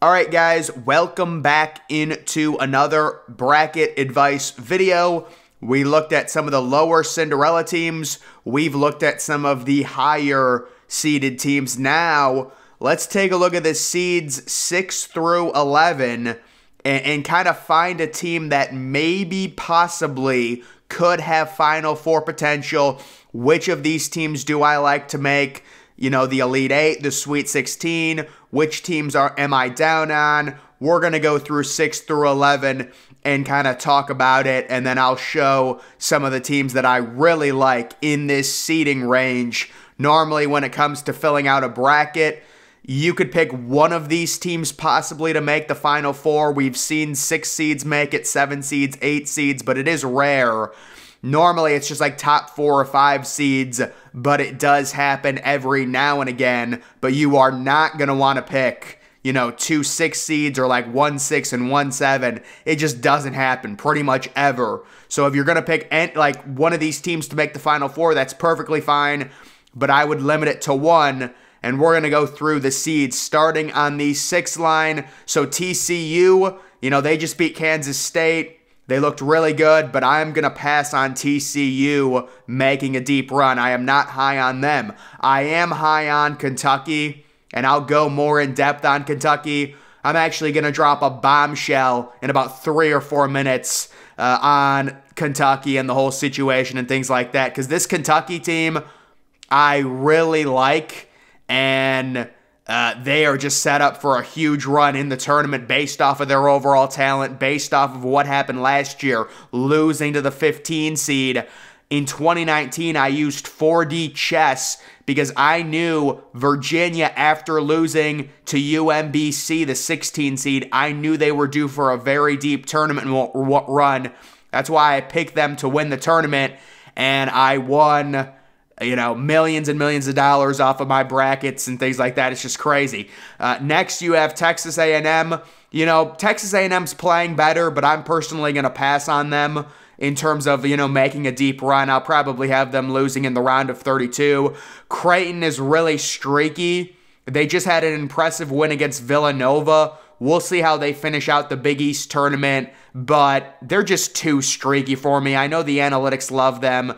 All right, guys, welcome back into another bracket advice video. We looked at some of the lower Cinderella teams. We've looked at some of the higher seeded teams. Now, let's take a look at the seeds 6 through 11 and kind of find a team that maybe possibly could have Final Four potential. Which of these teams do I like to make, the Elite Eight, the Sweet 16? Which teams am I down on? We're going to go through 6 through 11 and kind of talk about it, and then I'll show some of the teams that I really like in this seeding range. Normally, when it comes to filling out a bracket, you could pick one of these teams possibly to make the Final Four. We've seen 6 seeds make it, 7 seeds, 8 seeds, but it is rare. Normally, it's just like top 4 or 5 seeds, but it does happen every now and again. But you are not going to want to pick, 2 6 seeds or like 1 6 and 1 7. It just doesn't happen pretty much ever. So if you're going to pick like one of these teams to make the Final Four, that's perfectly fine. But I would limit it to 1. And we're going to go through the seeds starting on the 6th line. So TCU, they just beat Kansas State. They looked really good, but I'm going to pass on TCU making a deep run. I am not high on them. I am high on Kentucky, and I'll go more in depth on Kentucky. I'm actually going to drop a bombshell in about 3 or 4 minutes on Kentucky and the whole situation and things like that, because this Kentucky team I really like, and they are just set up for a huge run in the tournament based off of their overall talent, based off of what happened last year, losing to the 15 seed. In 2019, I used 4D chess because I knew Virginia, after losing to UMBC, the 16 seed, I knew they were due for a very deep tournament run. That's why I picked them to win the tournament, and I won millions and millions of dollars off of my brackets and things like that. It's just crazy. Next, you have Texas A&M. Texas A&M's playing better, but I'm personally going to pass on them in terms of, making a deep run. I'll probably have them losing in the round of 32. Creighton is really streaky. They just had an impressive win against Villanova. We'll see how they finish out the Big East tournament, but they're just too streaky for me. I know the analytics love them.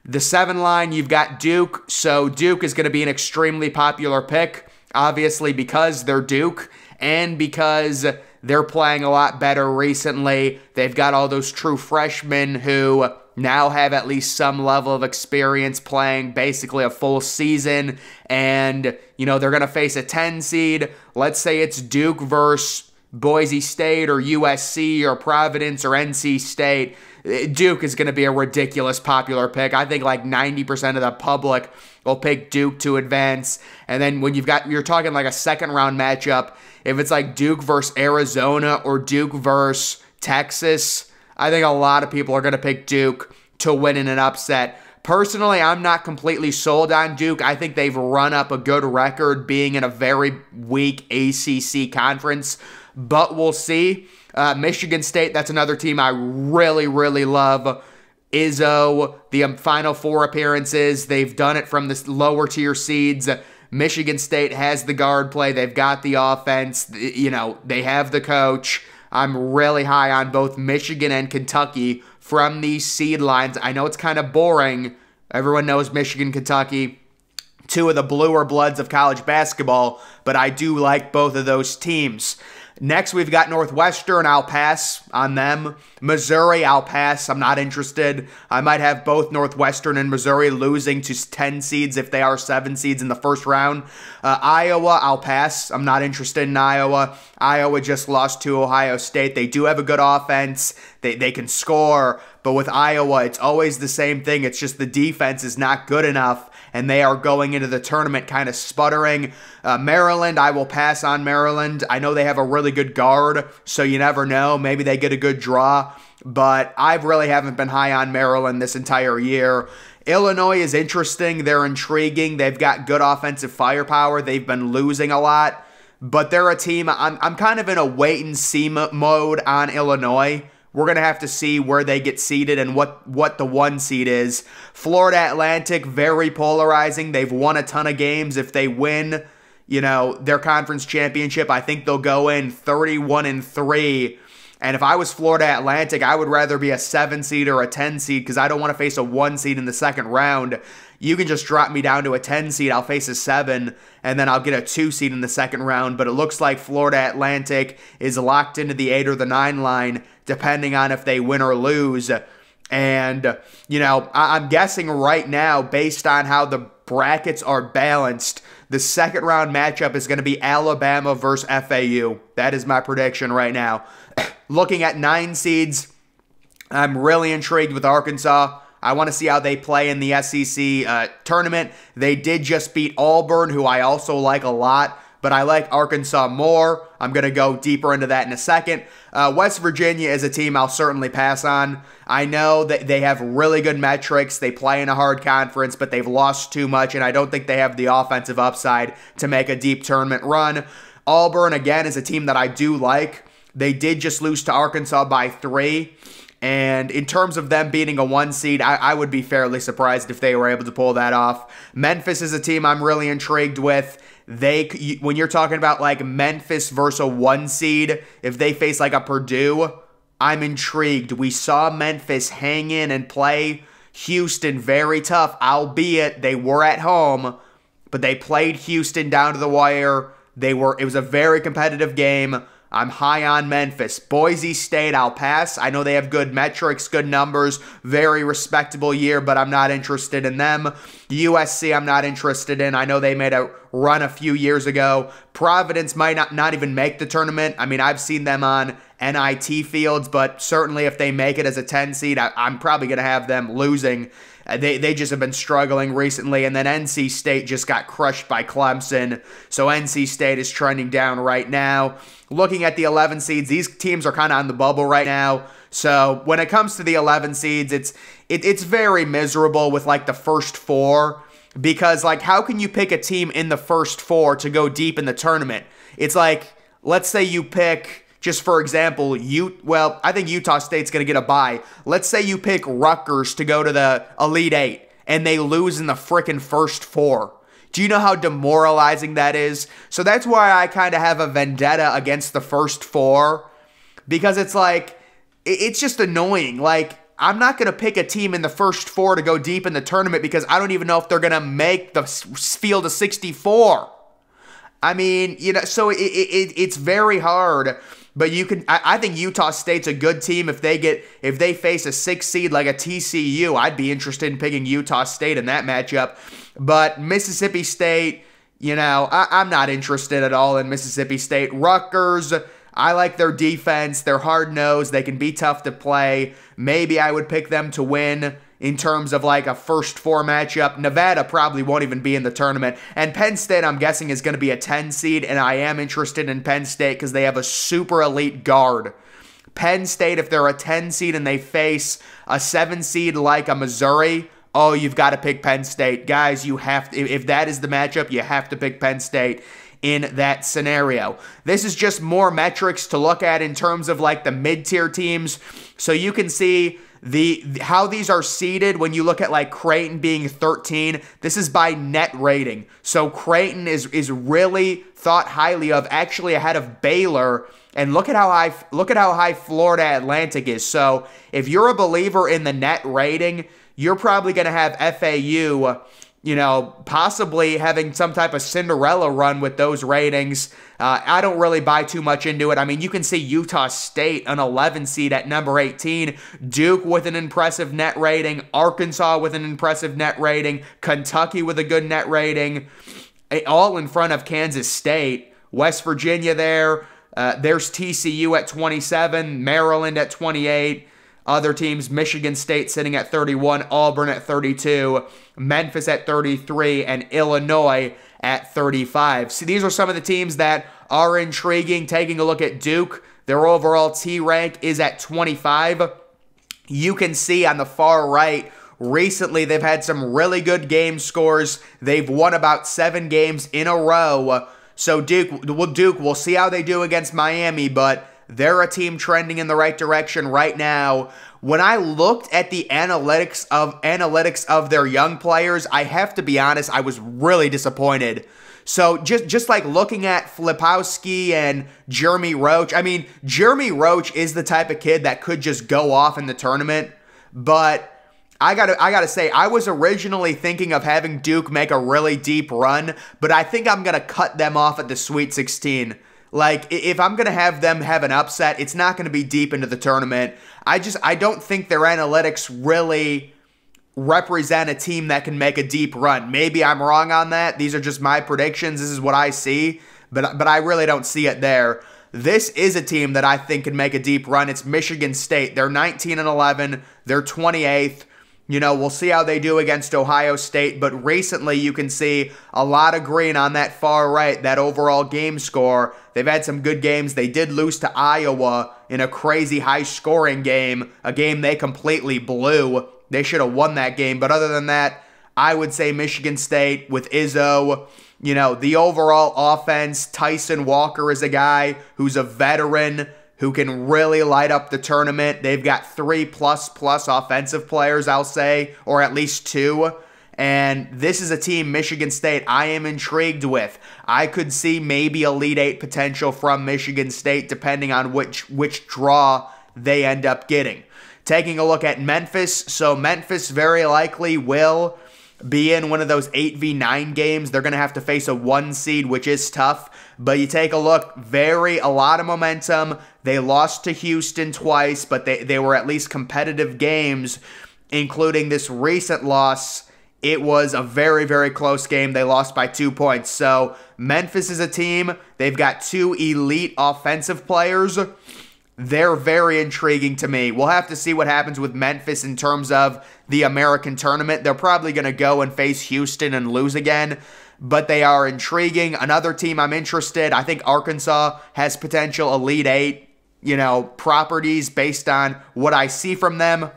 The 7 line, you've got Duke, so Duke is going to be an extremely popular pick, obviously because they're Duke and because they're playing a lot better recently. They've got all those true freshmen who now have at least some level of experience playing basically a full season, and, they're going to face a 10 seed. Let's say it's Duke versus Boise State or USC or Providence or NC State. Duke is going to be a ridiculous popular pick. I think like 90% of the public will pick Duke to advance. And then when you're talking like a second round matchup, if it's like Duke versus Arizona or Duke versus Texas, I think a lot of people are going to pick Duke to win in an upset. Personally, I'm not completely sold on Duke. I think they've run up a good record being in a very weak ACC conference, but we'll see. Michigan State, that's another team I really, really love. Izzo, the Final Four appearances, they've done it from the lower tier seeds. Michigan State has the guard play. They've got the offense. They have the coach. I'm really high on both Michigan and Kentucky from these seed lines. I know it's kind of boring. Everyone knows Michigan, Kentucky, 2 of the bluer bloods of college basketball, but I do like both of those teams. Next, we've got Northwestern. I'll pass on them. Missouri, I'll pass. I'm not interested. I might have both Northwestern and Missouri losing to 10 seeds if they are 7 seeds in the first round. Iowa, I'll pass. I'm not interested in Iowa. Iowa just lost to Ohio State. They do have a good offense. They can score. But with Iowa, it's always the same thing. It's just the defense is not good enough, and they are going into the tournament kind of sputtering. Maryland, I will pass on Maryland. I know they have a really good guard, so you never know. Maybe they get a good draw, but I really haven't been high on Maryland this entire year. Illinois is interesting. They're intriguing. They've got good offensive firepower. They've been losing a lot, but they're a team. I'm kind of in a wait-and-see mode on Illinois. We're going to have to see where they get seeded and what the 1 seed is. Florida Atlantic, very polarizing. They've won a ton of games. If they win, their conference championship. I think they'll go in 31-3. And if I was Florida Atlantic, I would rather be a 7 seed or a 10 seed because I don't want to face a 1 seed in the second round. You can just drop me down to a 10 seed. I'll face a 7, and then I'll get a 2 seed in the second round. But it looks like Florida Atlantic is locked into the 8 or the 9 line, depending on if they win or lose. And, I'm guessing right now, based on how the brackets are balanced, the second round matchup is going to be Alabama versus FAU. That is my prediction right now. Looking at 9 seeds, I'm really intrigued with Arkansas. I want to see how they play in the SEC tournament. They did just beat Auburn, who I also like a lot, but I like Arkansas more. I'm going to go deeper into that in a second. West Virginia is a team I'll certainly pass on. I know that they have really good metrics. They play in a hard conference, but they've lost too much, and I don't think they have the offensive upside to make a deep tournament run. Auburn, again, is a team that I do like. They did just lose to Arkansas by 3. And in terms of them beating a 1 seed, I would be fairly surprised if they were able to pull that off. Memphis is a team I'm really intrigued with. When you're talking about like Memphis versus a 1 seed, if they face like a Purdue, I'm intrigued. We saw Memphis hang in and play Houston very tough, albeit they were at home, but they played Houston down to the wire. It was a very competitive game. I'm high on Memphis. Boise State, I'll pass. I know they have good metrics, good numbers, very respectable year, but I'm not interested in them. USC, I'm not interested in. I know they made a run a few years ago. Providence might not even make the tournament. I mean, I've seen them on NIT fields, but certainly if they make it as a 10 seed, I'm probably going to have them losing. They just have been struggling recently, and then NC State just got crushed by Clemson, so NC State is trending down right now. Looking at the 11 seeds, these teams are kind of on the bubble right now, so when it comes to the 11 seeds, it's very miserable with like the first 4, because like how can you pick a team in the first 4 to go deep in the tournament? It's like, let's say you pick, just for example, I think Utah State's going to get a bye. Let's say you pick Rutgers to go to the Elite 8, and they lose in the frickin' first 4. Do you know how demoralizing that is? So that's why I kind of have a vendetta against the first 4, because it's like, it's just annoying. Like, I'm not going to pick a team in the first 4 to go deep in the tournament because I don't even know if they're going to make the field of 64. I mean, so it's very hard. But I think Utah State's a good team. If they face a 6 seed like a TCU, I'd be interested in picking Utah State in that matchup. But Mississippi State, I'm not interested at all in Mississippi State. Rutgers, I like their defense. They're hard-nosed. They can be tough to play. Maybe I would pick them to win in terms of like a first 4 matchup. Nevada probably won't even be in the tournament. And Penn State, I'm guessing, is going to be a 10 seed, and I am interested in Penn State because they have a super elite guard. Penn State, if they're a 10 seed and they face a 7 seed like a Missouri, oh, you've got to pick Penn State. Guys, you have to, if that is the matchup, you have to pick Penn State in that scenario. This is just more metrics to look at in terms of like the mid-tier teams, so you can see how these are seeded. When you look at like Creighton being 13, this is by net rating. So Creighton is really thought highly of, actually ahead of Baylor. And look at how high Florida Atlantic is. So if you're a believer in the net rating, you're probably going to have FAU, possibly having some type of Cinderella run with those ratings. I don't really buy too much into it. I mean, you can see Utah State, an 11 seed at number 18, Duke with an impressive net rating, Arkansas with an impressive net rating, Kentucky with a good net rating, all in front of Kansas State, West Virginia there. There's TCU at 27, Maryland at 28. Other teams, Michigan State sitting at 31, Auburn at 32, Memphis at 33, and Illinois at 35. See, these are some of the teams that are intriguing. Taking a look at Duke, their overall T rank is at 25. You can see on the far right, recently they've had some really good game scores. They've won about 7 games in a row. So Duke, we'll see how they do against Miami, but they're a team trending in the right direction right now. When I looked at the analytics of their young players, I have to be honest, I was really disappointed. So just like looking at Flipowski and Jeremy Roach, I mean, Jeremy Roach is the type of kid that could just go off in the tournament, but I gotta say, I was originally thinking of having Duke make a really deep run, but I think I'm gonna cut them off at the Sweet 16. Like, if I'm gonna have them have an upset, it's not gonna be deep into the tournament. I don't think their analytics really represent a team that can make a deep run. Maybe I'm wrong on that. These are just my predictions. This is what I see, but I really don't see it there. This is a team that I think can make a deep run. It's Michigan State. They're 19-11. They're 28th. You know, we'll see how they do against Ohio State, but recently you can see a lot of green on that far right, that overall game score. They've had some good games. They did lose to Iowa in a crazy high-scoring game, a game they completely blew. They should have won that game, but other than that, I would say Michigan State with Izzo. You know, the overall offense, Tyson Walker is a guy who's a veteran who can really light up the tournament. They've got 3++ offensive players, I'll say, or at least 2. And this is a team, Michigan State, I am intrigued with. I could see maybe Elite 8 potential from Michigan State, depending on which draw they end up getting. Taking a look at Memphis, so Memphis very likely will be in one of those 8v9 games. They're going to have to face a 1 seed, which is tough. But you take a look, a lot of momentum. They lost to Houston twice, but they were at least competitive games, including this recent loss. It was a very, very close game. They lost by 2 points. So Memphis is a team. They've got 2 elite offensive players. They're very intriguing to me. We'll have to see what happens with Memphis in terms of the American tournament. They're probably going to go and face Houston and lose again, but they are intriguing. Another team I'm interested, I think Arkansas has potential Elite 8, you know, properties based on what I see from them.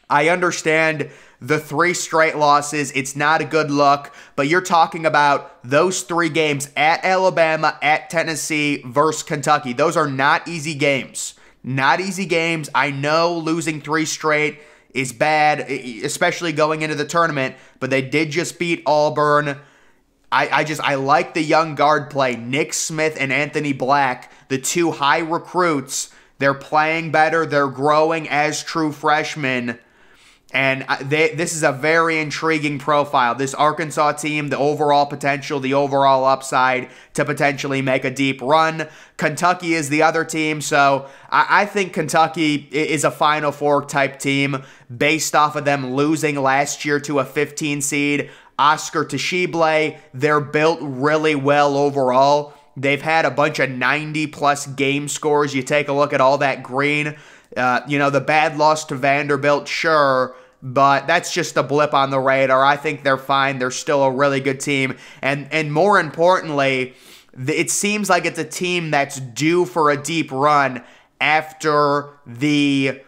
I understand the 3 straight losses. It's not a good look, but you're talking about those 3 games at Alabama, at Tennessee versus Kentucky. Those are not easy games. Not easy games. I know losing 3 straight is bad, especially going into the tournament, but they did just beat Auburn. I like the young guard play. Nick Smith and Anthony Black, the 2 high recruits. They're playing better. They're growing as true freshmen. And this is a very intriguing profile. This Arkansas team, the overall potential, the overall upside to potentially make a deep run. Kentucky is the other team, so I think Kentucky is a Final Four type team based off of them losing last year to a 15 seed. Oscar Tshiebwe, they're built really well overall. They've had a bunch of 90-plus game scores. You take a look at all that green. You know, the bad loss to Vanderbilt, sure, but that's just a blip on the radar. I think they're fine. They're still a really good team. And more importantly, it seems like it's a team that's due for a deep run after the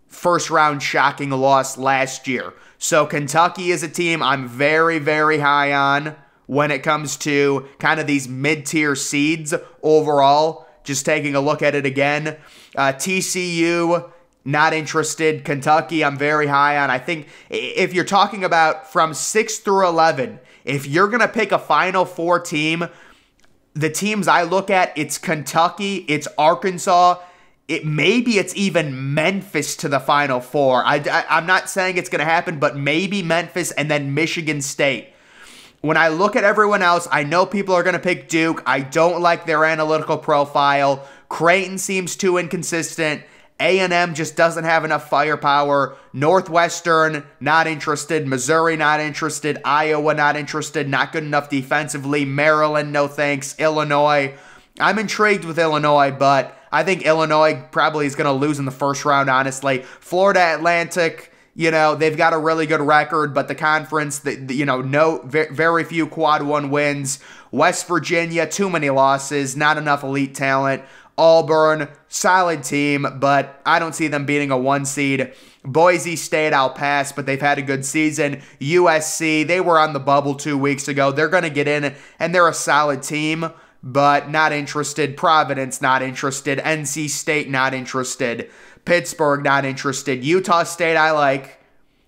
first-round shocking loss last year. So Kentucky is a team I'm very, very high on when it comes to kind of these mid-tier seeds overall. Just taking a look at it again. TCU, not interested. Kentucky, I'm very high on. I think if you're talking about from 6 through 11, if you're going to pick a Final Four team, the teams I look at, it's Kentucky, it's Arkansas, maybe it's even Memphis to the Final Four. I'm not saying it's going to happen, but maybe Memphis and then Michigan State. When I look at everyone else, I know people are going to pick Duke. I don't like their analytical profile. Creighton seems too inconsistent. A&M just doesn't have enough firepower. Northwestern, not interested. Missouri, not interested. Iowa, not interested. Not good enough defensively. Maryland, no thanks. Illinois, I'm intrigued with Illinois, but I think Illinois probably is going to lose in the first round, honestly. Florida Atlantic, you know, they've got a really good record, but the conference, you know, very few quad 1 wins. West Virginia, too many losses, not enough elite talent. Auburn, solid team, but I don't see them beating a 1 seed. Boise State, I'll pass, but they've had a good season. USC, they were on the bubble 2 weeks ago. They're going to get in, and they're a solid team, but not interested. Providence, not interested. NC State, not interested. Pittsburgh, not interested. Utah State, I like.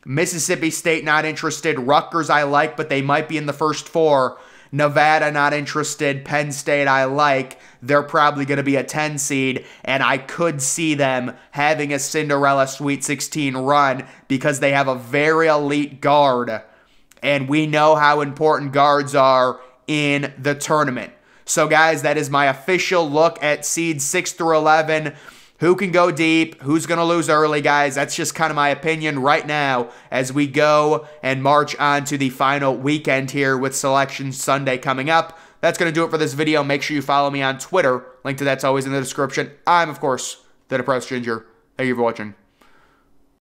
Mississippi State, not interested. Rutgers, I like, but they might be in the first 4. Nevada, not interested. Penn State, I like. They're probably going to be a 10 seed, and I could see them having a Cinderella Sweet 16 run because they have a very elite guard, and we know how important guards are in the tournament. So, guys, that is my official look at seeds 6 through 11. Who can go deep? Who's going to lose early, guys? That's just kind of my opinion right now as we go and march on to the final weekend here with Selection Sunday coming up. That's going to do it for this video. Make sure you follow me on Twitter. Link to that's always in the description. I'm, of course, the Depressed Ginger. Thank you for watching.